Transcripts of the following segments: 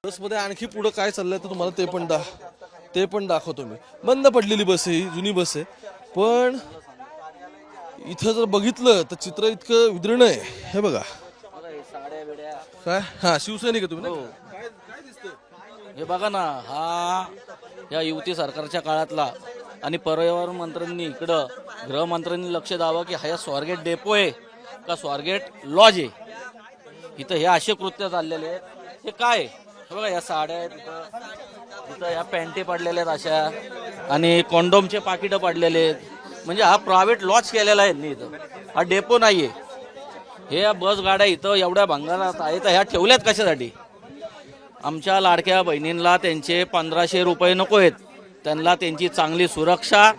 बसमध्ये आणखी पुढे काय चाललंय तर तुम्हाला ते पण दाखवतो मी. बंद पडलेली बस आहे, ही जुनी बस आहे, पण इथं जर बघितलं तर चित्र इतकं विदृढ आहे. हे बघा काय, हा शिवसैनिक आहे तुम्ही ना? हे बघा ना, हा या युती सरकारच्या काळातला आणि पर्यावरण मंत्र्यांनी इकडं गृहमंत्र्यांनी लक्ष द्यावं की हा स्वारगेट डेपो आहे का स्वारगेट लॉज आहे. इथं हे असे कृत्य चाललेले आहेत. हे काय हे बघा, या साड्या आहेत इथं या पॅन्टी पडलेल्या आहेत अशा, आणि कॉन्डोमचे पाकिटं पडलेले आहेत. म्हणजे हा प्रायव्हेट लॉज केलेला आहे यांनी, इथं हा डेपो नाहीये. हे या बस गाड्या इथं एवढ्या भंगारात आहेत, ह्या ठेवल्यात कशासाठी? आमच्या लाडक्या बहिणींना त्यांचे 1500 रुपये नको आहेत, त्यांना त्यांची चांगली सुरक्षा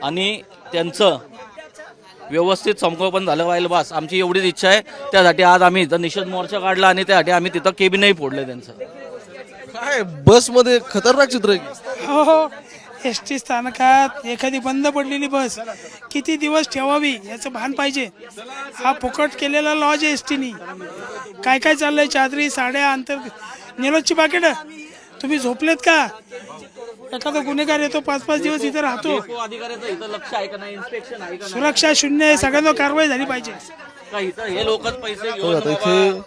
आणि त्यांचं व्यवस्थित संगोपन झालं पाहिजे, बस आमची एवढीच इच्छा आहे. त्यासाठी आज आम्ही इथं निषेध मोर्चा काढला आणि त्यासाठी आम्ही तिथं केबिनही फोडले त्यांचं. काय बसमध्ये खतरनाक चित्र आहे. हो हो, एस टी स्थानकात एखादी बंद पडलेली बस किती दिवस ठेवावी याचं भान पाहिजे. हा फुकट केलेला लॉज आहे एस टीनी. काय काय चाललंय, चादरी साड्या अंतर निरोजची पाकिटं. तुम्ही झोपलेत का? एखादा गुन्हेगार येतो 5-5 दिवस इथं राहतो, अधिकाऱ्याचं इथं लक्ष आहे का नाही, इन्स्पेक्शन आहे का नाही? सुरक्षा शून्य आहे. सगळ्यांना कारवाई झाली पाहिजे. का इथं हे लोकच पैसे घेऊन आता बाबा,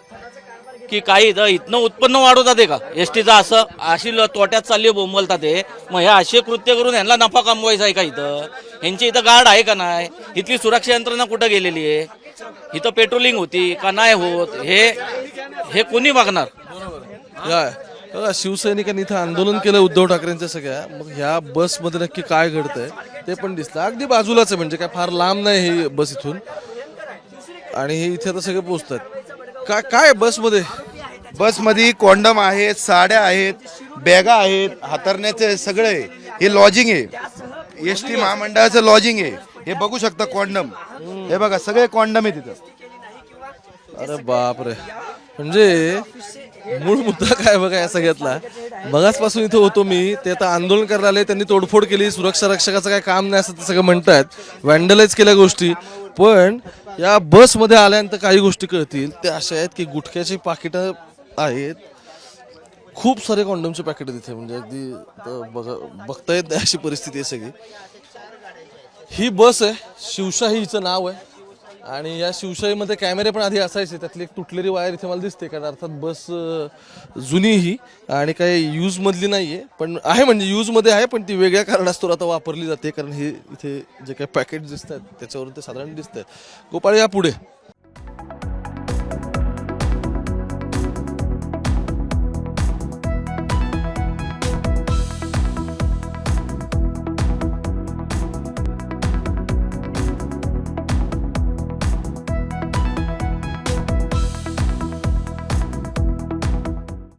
की काही इथनं उत्पन्न वाढवतात आहे का एसटीचं? असं अशी तोट्यात चालली बोंबलतात ते. मग हे असे कृत्य करून यांना नफा कमवायचा आहे का? इथं ह्यांची इथं गार्ड आहे का नाही? इथली सुरक्षा यंत्रणा कुठं गेलेली आहे? इथं पेट्रोलिंग होती का नाही होत? हे कोणी बघणार? काय बघा, शिवसैनिकांनी इथं आंदोलन केलं उद्धव ठाकरेंच्या सगळ्या. मग ह्या बसमध्ये नक्की काय घडतंय ते पण दिसलं. अगदी बाजूलाच आहे, म्हणजे काय फार लांब नाही ही बस इथून, आणि हे इथे आता सगळे पोहोचतात. काय बसमध्ये कॉन्डम आहेत, साड्या आहेत, बॅगा आहेत, हातरण्याचे सगळे. हे लॉजिंग आहे, एस टी महामंडळाचं लॉजिंग आहे. हे बघू शकता कॉन्डम, हे बघा सगळे कॉन्डम आहे तिथं. अरे बापरे, म्हणजे मूळ मुद्दा काय बघा या सगळ्यातला. मगाचपासून इथं होतो मी, ते आता आंदोलन करायला आले, त्यांनी तोडफोड केली, सुरक्षा रक्षकाचं काय काम नाही असं ते सगळं म्हणतात, वॅन्डलाइज केल्या गोष्टी. पण या बसमध्ये आल्यानंतर काही गोष्टी कळतील ते अशा आहेत की गुटख्याची पाकिटं आहेत, खूप सारे कॉन्डमचे पॅकेट तिथे, म्हणजे अगदी बघता येत नाही अशी परिस्थिती आहे सगळी. ही बस आहे, शिवशाही हिचं नाव आहे, आणि या शिवशाहीमध्ये कॅमेरे पण आधी असायचे. त्यातली एक तुटलेली वायर इथे मला दिसते, कारण अर्थात बस जुनी ही आणि काही यूजमधली नाही आहे, पण आहे, म्हणजे यूजमध्ये आहे, पण ती वेगळ्या कारणास्तव आता वापरली जाते. कारण हे इथे जे काही पॅकेट दिसत आहेत त्याच्यावरून ते साधारण दिसत आहेत. गोपाळ या पुढे.